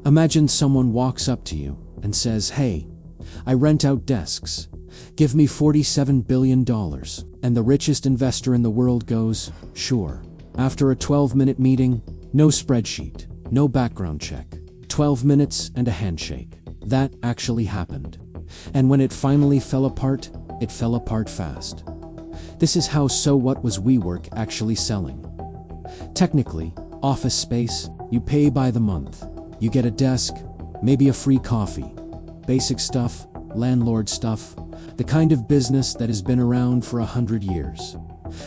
Imagine someone walks up to you and says, "Hey, I rent out desks. Give me $47 billion. And the richest investor in the world goes, "Sure." After a 12-minute meeting, no spreadsheet, no background check, 12 minutes and a handshake. That actually happened. And when it finally fell apart, it fell apart fast. This is how So What was WeWork actually selling. Technically, office space, you pay by the month. You get a desk, maybe a free coffee. Basic stuff, landlord stuff, the kind of business that has been around for 100 years.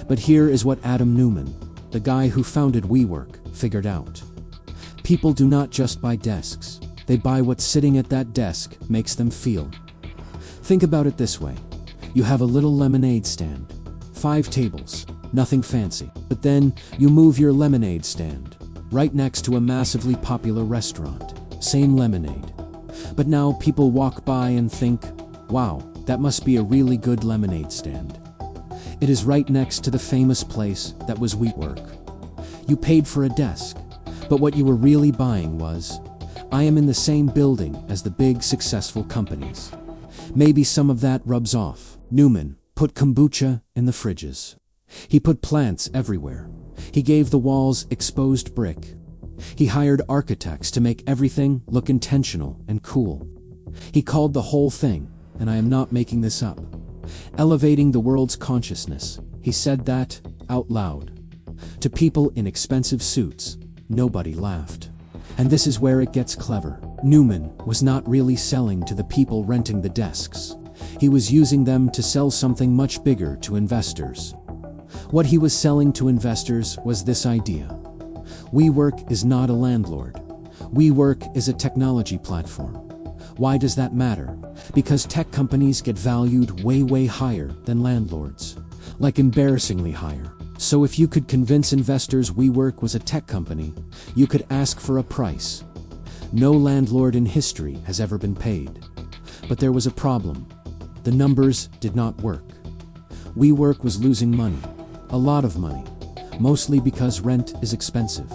But here is what Adam Neumann, the guy who founded WeWork, figured out. People do not just buy desks. They buy what sitting at that desk makes them feel. Think about it this way. You have a little lemonade stand. 5 tables, nothing fancy. But then you move your lemonade stand right next to a massively popular restaurant. Same lemonade. But now people walk by and think, "Wow, that must be a really good lemonade stand." It is right next to the famous place that was WeWork. You paid for a desk, but what you were really buying was, "I am in the same building as the big successful companies." Maybe some of that rubs off. Neumann put kombucha in the fridges. He put plants everywhere. He gave the walls exposed brick. He hired architects to make everything look intentional and cool. He called the whole thing, and I am not making this up, elevating the world's consciousness. He said that out loud. To people in expensive suits, nobody laughed. And this is where it gets clever. Neumann was not really selling to the people renting the desks. He was using them to sell something much bigger to investors. What he was selling to investors was this idea. WeWork is not a landlord. WeWork is a technology platform. Why does that matter? Because tech companies get valued way higher than landlords. Like embarrassingly higher. So if you could convince investors WeWork was a tech company, you could ask for a price. No landlord in history has ever been paid. But there was a problem. The numbers did not work. WeWork was losing money. A lot of money. Mostly because rent is expensive.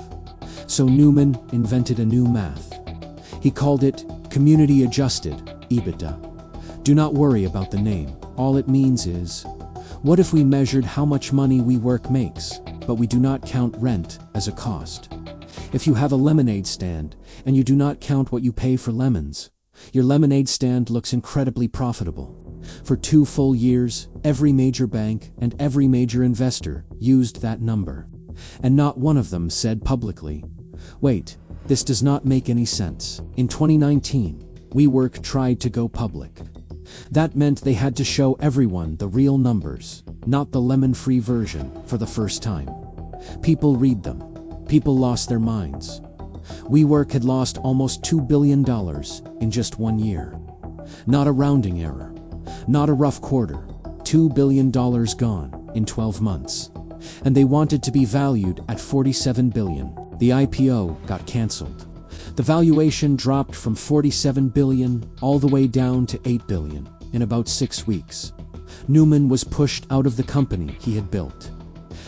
So Neumann invented a new math. He called it Community Adjusted EBITDA. Do not worry about the name. All it means is, what if we measured how much money WeWork makes, but we do not count rent as a cost? If you have a lemonade stand, and you do not count what you pay for lemons, your lemonade stand looks incredibly profitable. For 2 full years, every major bank and every major investor used that number. And not one of them said publicly, "Wait, this does not make any sense." In 2019, WeWork tried to go public. That meant they had to show everyone the real numbers, not the lemon-free version, for the first time. People read them. People lost their minds. WeWork had lost almost $2 billion in just 1 year. Not a rounding error. Not a rough quarter. $2 billion gone in 12 months. And they wanted to be valued at $47 billion. The IPO got canceled. The valuation dropped from $47 billion all the way down to $8 billion in about 6 weeks. Neumann was pushed out of the company he had built.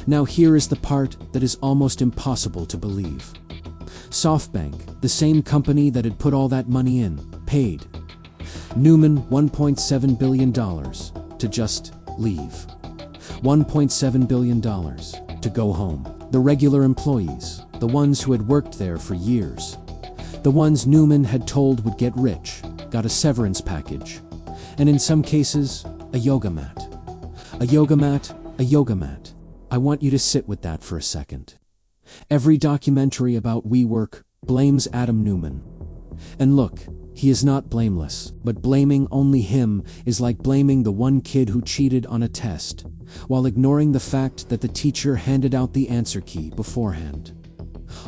Now here is the part that is almost impossible to believe. SoftBank, the same company that had put all that money in, paid Neumann $1.7 billion to just leave. $1.7 billion to go home. The regular employees, the ones who had worked there for years, the ones Neumann had told would get rich, got a severance package. And in some cases, a yoga mat. A yoga mat, a yoga mat. I want you to sit with that for a second. Every documentary about WeWork blames Adam Neumann. And look, he is not blameless, but blaming only him is like blaming the one kid who cheated on a test, while ignoring the fact that the teacher handed out the answer key beforehand.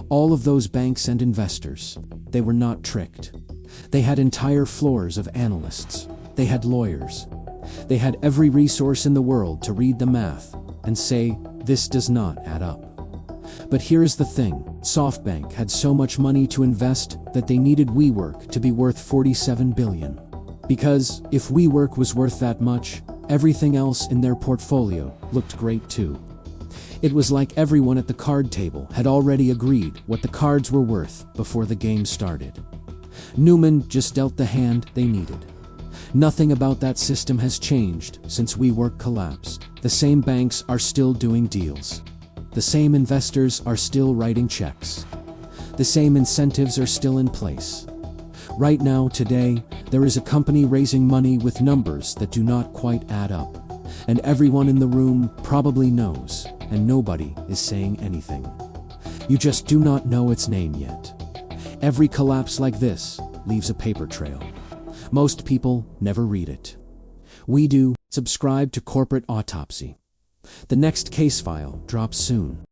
All of those banks and investors, they were not tricked. They had entire floors of analysts. They had lawyers. They had every resource in the world to read the math and say, this does not add up. But here's the thing, SoftBank had so much money to invest that they needed WeWork to be worth $47 billion. Because if WeWork was worth that much, everything else in their portfolio looked great too. It was like everyone at the card table had already agreed what the cards were worth before the game started. Newman just dealt the hand they needed. Nothing about that system has changed since WeWork collapsed. The same banks are still doing deals. The same investors are still writing checks. The same incentives are still in place. Right now, today, there is a company raising money with numbers that do not quite add up. And everyone in the room probably knows, and nobody is saying anything. You just do not know its name yet. Every collapse like this leaves a paper trail. Most people never read it. We do. Subscribe to Corporate Autopsy. The next case file drops soon.